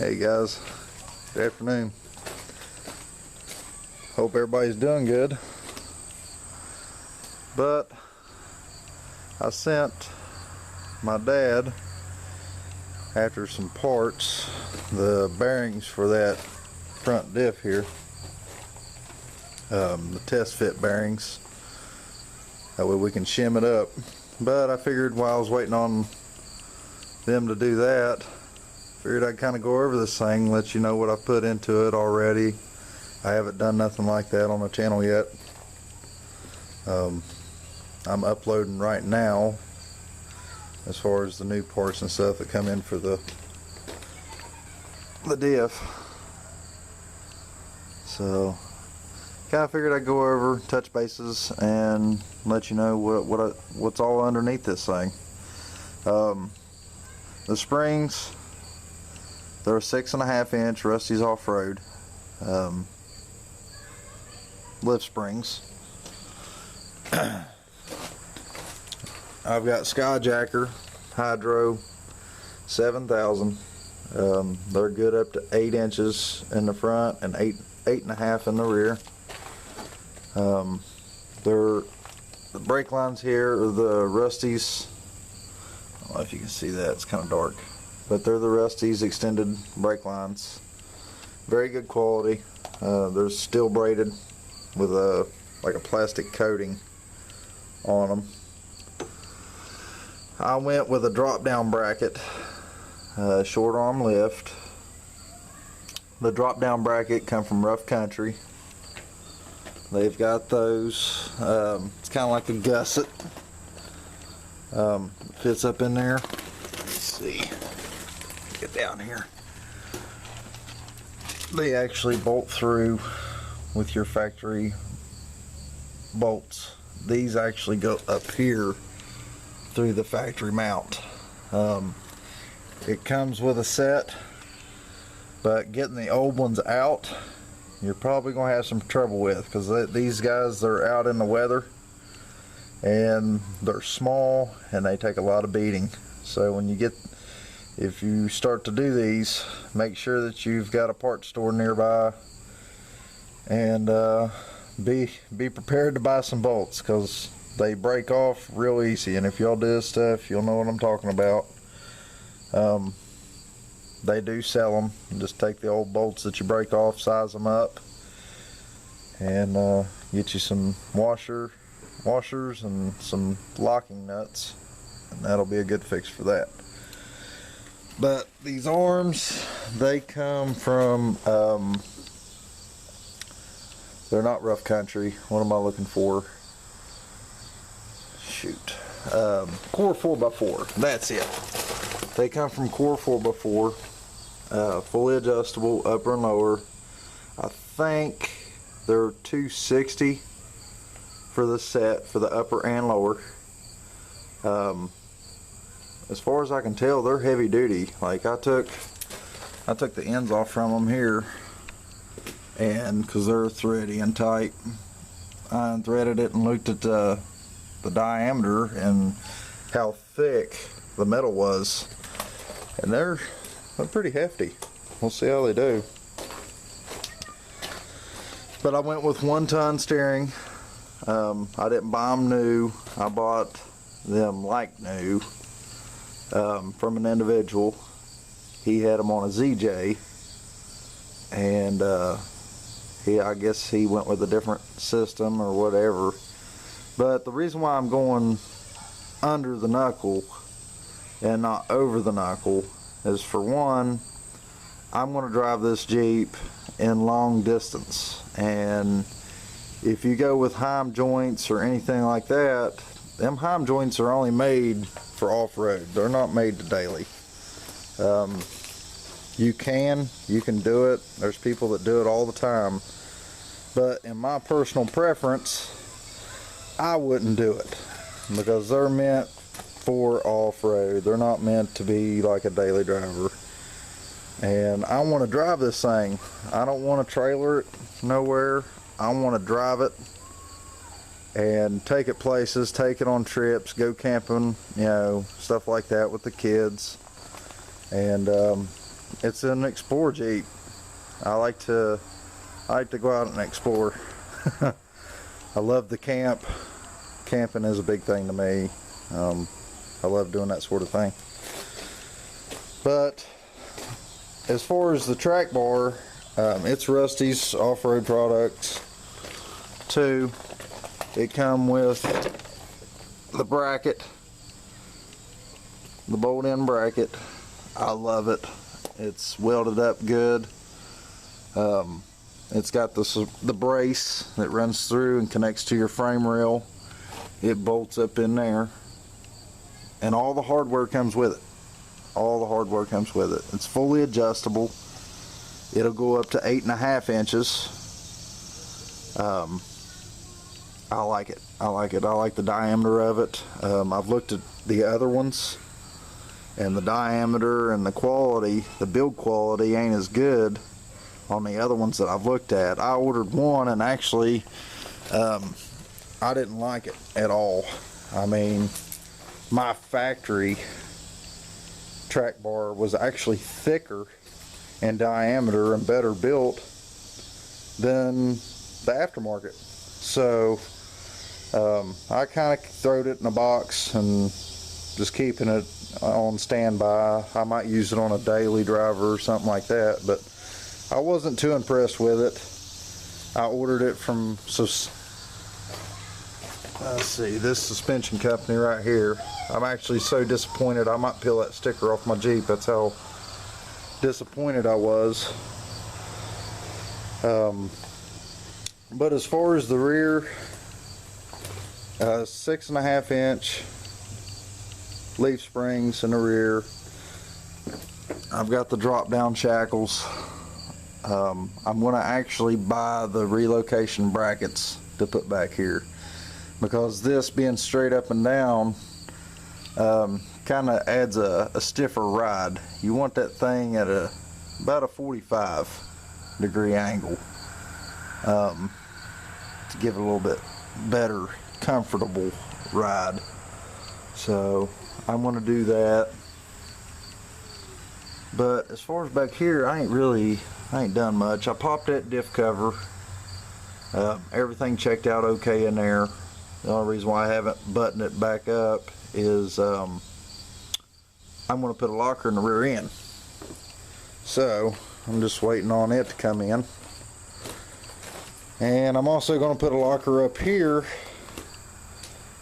Hey guys, good afternoon. Hope everybody's doing good. But I sent my dad after some parts, the bearings for that front diff here, the test fit bearings. That way we can shim it up. But I figured while I was waiting on them to do that, figured I'd kind of go over this thing, let you know what I've put into it already. I haven't done nothing like that on the channel yet. I'm uploading right now as far as the new parts and stuff that come in for the diff. So kind of figured I'd go over, touch bases, and let you know what's all underneath this thing. The springs, they're a 6.5 inch Rusty's Off-Road lift springs. I've got Skyjacker Hydro 7000. They're good up to 8 inches in the front and 8.5 in the rear. The brake lines here are the Rusty's. I don't know if you can see that, it's kind of dark, but they're the Rusty's extended brake lines. Very good quality. They're steel braided with like a plastic coating on them. I went with a drop down bracket, short arm lift. The drop down bracket come from Rough Country. They've got those. It's kind of like a gusset. Fits up in there. Let's see. Get down here. They actually bolt through with your factory bolts. These actually go up here through the factory mount. It comes with a set, but getting the old ones out, you're probably going to have some trouble with, because these guys, they're out in the weather and they're small and they take a lot of beating. So if you start to do these, make sure that you've got a parts store nearby, and be prepared to buy some bolts, because they break off real easy. And if y'all do this stuff, you'll know what I'm talking about. They do sell them. Just take the old bolts that you break off, size them up, and get you some washers and some locking nuts, and that'll be a good fix for that. But these arms, they come from they're not Rough Country. What am I looking for? Shoot. Core 4x4. That's it. They come from Core 4x4. Fully adjustable, upper and lower. I think they're $260 for the set, for the upper and lower. As far as I can tell, they're heavy duty. Like I took the ends off from them here, and because they're thready and tight, I unthreaded it and looked at the diameter and how thick the metal was, and they're pretty hefty. We'll see how they do. But I went with 1-ton steering. I didn't buy them new. I bought them like new from an individual. He had them on a ZJ, and I guess he went with a different system or whatever. But the reason why I'm going under the knuckle and not over the knuckle is, for one, I'm going to drive this Jeep in long distance, and if you go with heim joints or anything like that, them heim joints are only made for off-road. They're not made to daily. You can do it. There's people that do it all the time, but in my personal preference, I wouldn't do it, because they're meant for off-road. They're not meant to be like a daily driver. And I want to drive this thing. I don't want to trailer it nowhere. I want to drive it and take it places, take it on trips, go camping, you know, stuff like that with the kids. And it's an Explorer Jeep. I like to go out and explore. I love the camp. Camping is a big thing to me. I love doing that sort of thing. But as far as the track bar, it's Rusty's off-road products too. It come with the bracket, the bolt-in bracket. I love it. It's welded up good. It's got the brace that runs through and connects to your frame rail. It bolts up in there, and all the hardware comes with it. All the hardware comes with it. It's fully adjustable. It'll go up to 8.5 inches. I like it. I like it. I like the diameter of it. I've looked at the other ones, and the diameter and the quality, the build quality ain't as good on the other ones that I've looked at. I ordered one, and actually I didn't like it at all. I mean, my factory track bar was actually thicker in diameter and better built than the aftermarket. So I kind of throwed it in a box and just keeping it on standby. I might use it on a daily driver or something like that, but I wasn't too impressed with it. I ordered it from, let's see, this suspension company right here. I'm actually so disappointed. I might peel that sticker off my Jeep. That's how disappointed I was. But as far as the rear, 6.5 inch leaf springs in the rear. I've got the drop down shackles. I'm going to actually buy the relocation brackets to put back here, because this being straight up and down kind of adds a stiffer ride. You want that thing at about a 45-degree angle to give it a little bit better, comfortable ride. So I'm going to do that. But as far as back here, I ain't done much. I popped that diff cover. Everything checked out okay in there. The only reason why I haven't buttoned it back up is I'm going to put a locker in the rear end. So I'm just waiting on it to come in. And I'm also going to put a locker up here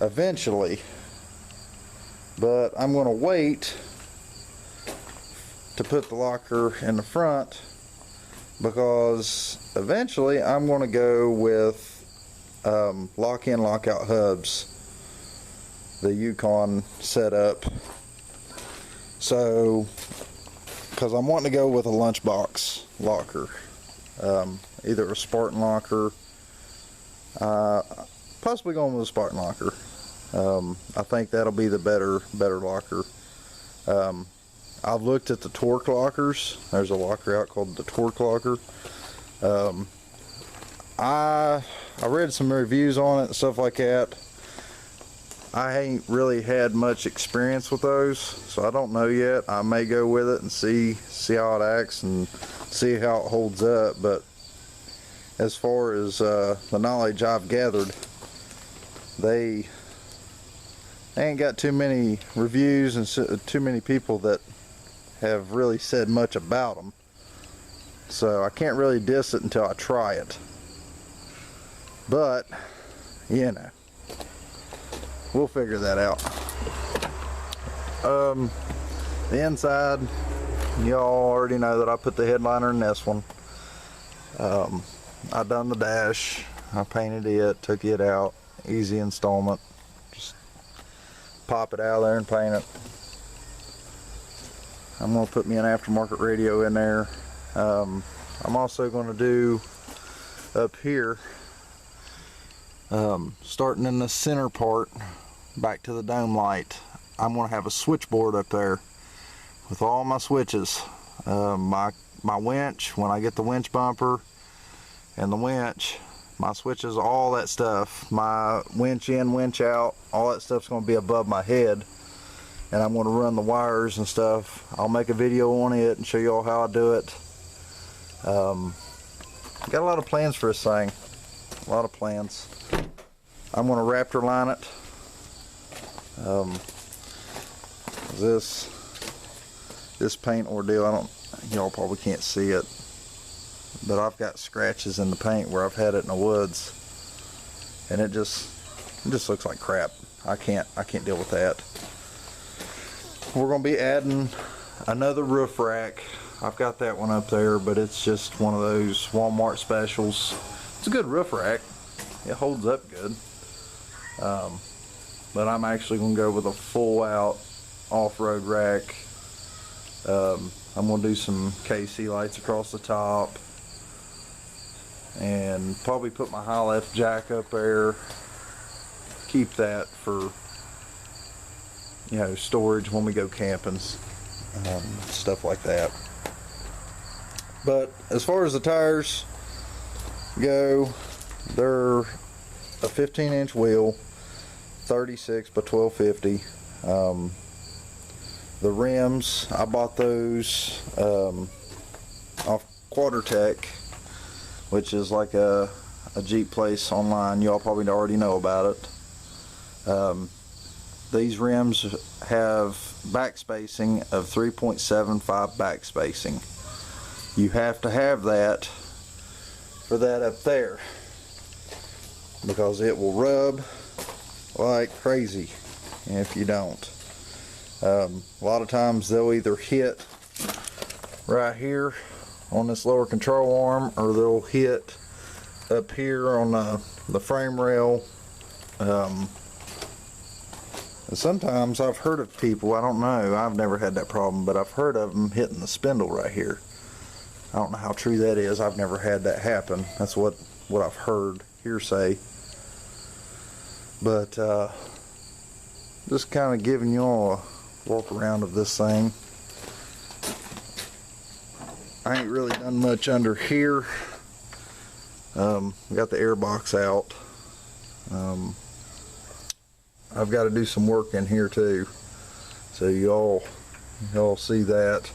eventually. But I'm going to wait to put the locker in the front, because eventually I'm going to go with lock-in, lock-out hubs, the Yukon setup. So, because I'm wanting to go with a lunchbox locker, either a Spartan locker, possibly going with a Spartan locker. I think that'll be the better locker. I've looked at the Torque lockers. There's a locker out called the Torque locker. I read some reviews on it and stuff like that. I ain't really had much experience with those, so I don't know yet. I may go with it and see how it acts and see how it holds up. But as far as the knowledge I've gathered, they ain't got too many reviews and too many people that have really said much about them. So I can't really diss it until I try it. But, you know, we'll figure that out. The inside, y'all already know that I put the headliner in this one. I done the dash, I painted it, took it out, easy installment. Just pop it out of there and paint it. I'm going to put me an aftermarket radio in there. I'm also going to do up here, starting in the center part back to the dome light, I'm going to have a switchboard up there with all my switches. My winch, when I get the winch bumper and the winch, my switches, all that stuff, my winch in, winch out, all that stuff's going to be above my head. and I'm going to run the wires and stuff. I'll make a video on it and show you all how I do it. Got a lot of plans for this thing, a lot of plans. I'm going to Raptor line it. This paint ordeal, y'all probably can't see it, but I've got scratches in the paint where I've had it in the woods, and it just looks like crap. I can't deal with that. We're going to be adding another roof rack. I've got that one up there, but it's just one of those Walmart specials. It's a good roof rack. It holds up good. But I'm actually going to go with a full out off-road rack. I'm going to do some KC lights across the top, and probably put my high left jack up there. Keep that for, you know, storage when we go camping, stuff like that. But as far as the tires go, they're a 15-inch wheel, 36 by 1250. The rims, I bought those off Quartertech, which is like a Jeep place online. Y'all probably already know about it. These rims have back spacing of 3.75 back spacing. You have to have that for that up there, because it will rub like crazy if you don't. A lot of times they'll either hit right here on this lower control arm, or they'll hit up here on the frame rail. Sometimes I've heard of people, I don't know, I've never had that problem, but I've heard of them hitting the spindle right here. I don't know how true that is. I've never had that happen. That's what I've heard, hearsay. But just kind of giving you all a walk around of this thing. I ain't really done much under here. We got the air box out. I've got to do some work in here too, so y'all see that.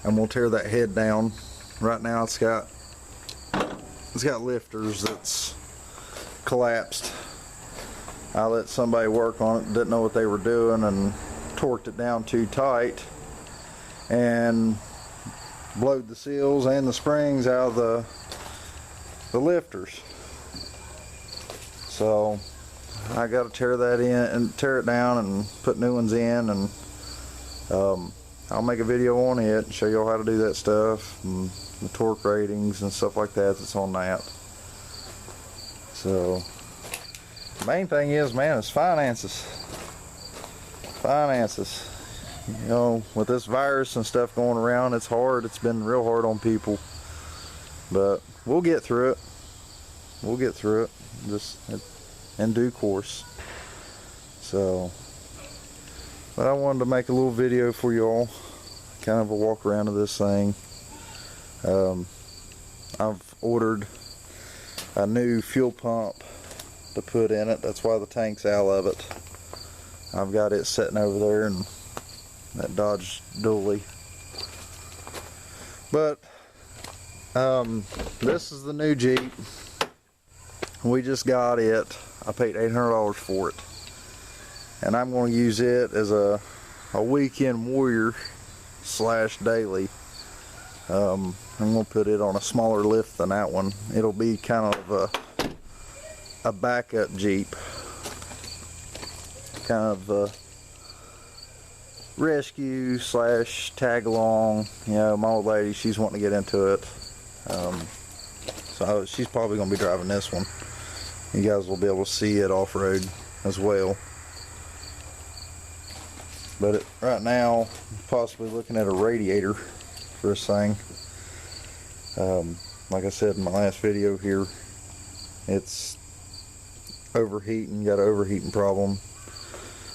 I'm gonna tear that head down. Right now it's got lifters that's collapsed. I let somebody work on it, didn't know what they were doing, and torqued it down too tight and blowed the seals and the springs out of the lifters. So I got to tear that in and tear it down and put new ones in, and I'll make a video on it and show you all how to do that stuff, and the torque ratings and stuff like that that's on that. So the main thing is, man, is finances. You know, with this virus and stuff going around, it's hard. It's been real hard on people, but we'll get through it. We'll get through it, just in due course. So, but I wanted to make a little video for y'all, kind of a walk around of this thing. I've ordered a new fuel pump to put in it. That's why the tank's out of it. I've got it sitting over there in that Dodge dually. But this is the new Jeep. We just got it. I paid $800 for it, and I'm going to use it as a weekend warrior / daily. I'm going to put it on a smaller lift than that one. It'll be kind of a backup Jeep, kind of a rescue / tag along. You know, my old lady, she's wanting to get into it, so she's probably going to be driving this one. You guys will be able to see it off-road as well. But right now, possibly looking at a radiator for this thing. Like I said in my last video here, it's overheating, got an overheating problem.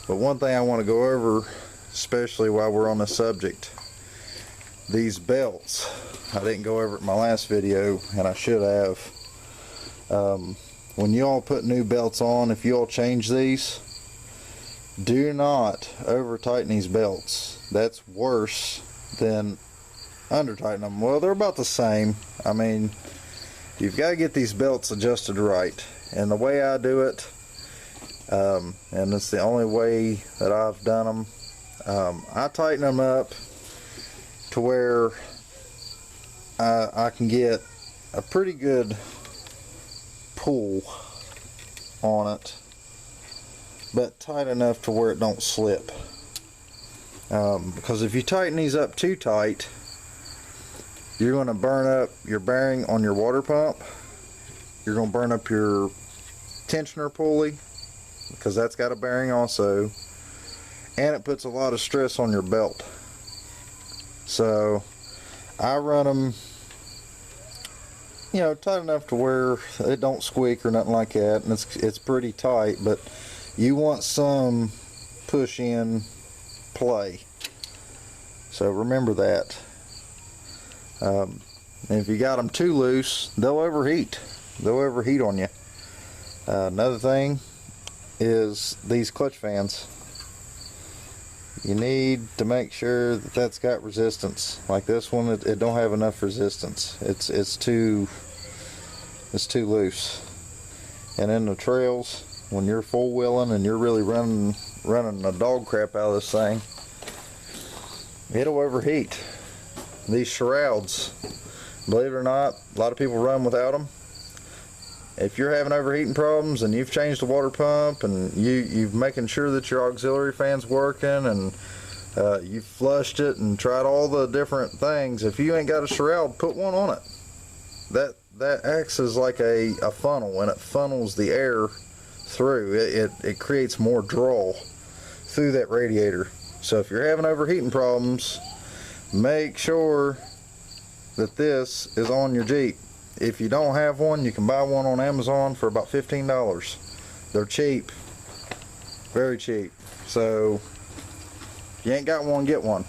But one thing I want to go over, especially while we're on the subject, these belts. I didn't go over it in my last video, and I should have. When you all put new belts on, if you all change these, Do not over tighten these belts. That's worse than under tighten them. Well, they're about the same. I mean, you've got to get these belts adjusted right. And the way I do it, and it's the only way that I've done them, I tighten them up to where I can get a pretty good pull on it, but tight enough to where it don't slip. Because if you tighten these up too tight, you're going to burn up your bearing on your water pump. You're going to burn up your tensioner pulley, because that's got a bearing also, and it puts a lot of stress on your belt. So I run them, you know, tight enough to where it don't squeak or nothing like that, and it's pretty tight, but you want some push in play. So remember that. And if you got them too loose, they'll overheat. They'll overheat on you. Another thing is these clutch fans. You need to make sure that that's got resistance. Like this one, it don't have enough resistance. It's too loose. And in the trails, when you're four wheeling and you're really running the dog crap out of this thing, it'll overheat. These shrouds, believe it or not, a lot of people run without them. If you're having overheating problems and you've changed the water pump and you've making sure that your auxiliary fan's working and you've flushed it and tried all the different things, if you ain't got a shroud, put one on it. That acts as like a funnel, and it funnels the air through. It creates more draw through that radiator. So if you're having overheating problems, make sure that this is on your Jeep. If you don't have one, you can buy one on Amazon for about $15. They're cheap, very cheap. So if you ain't got one, get one.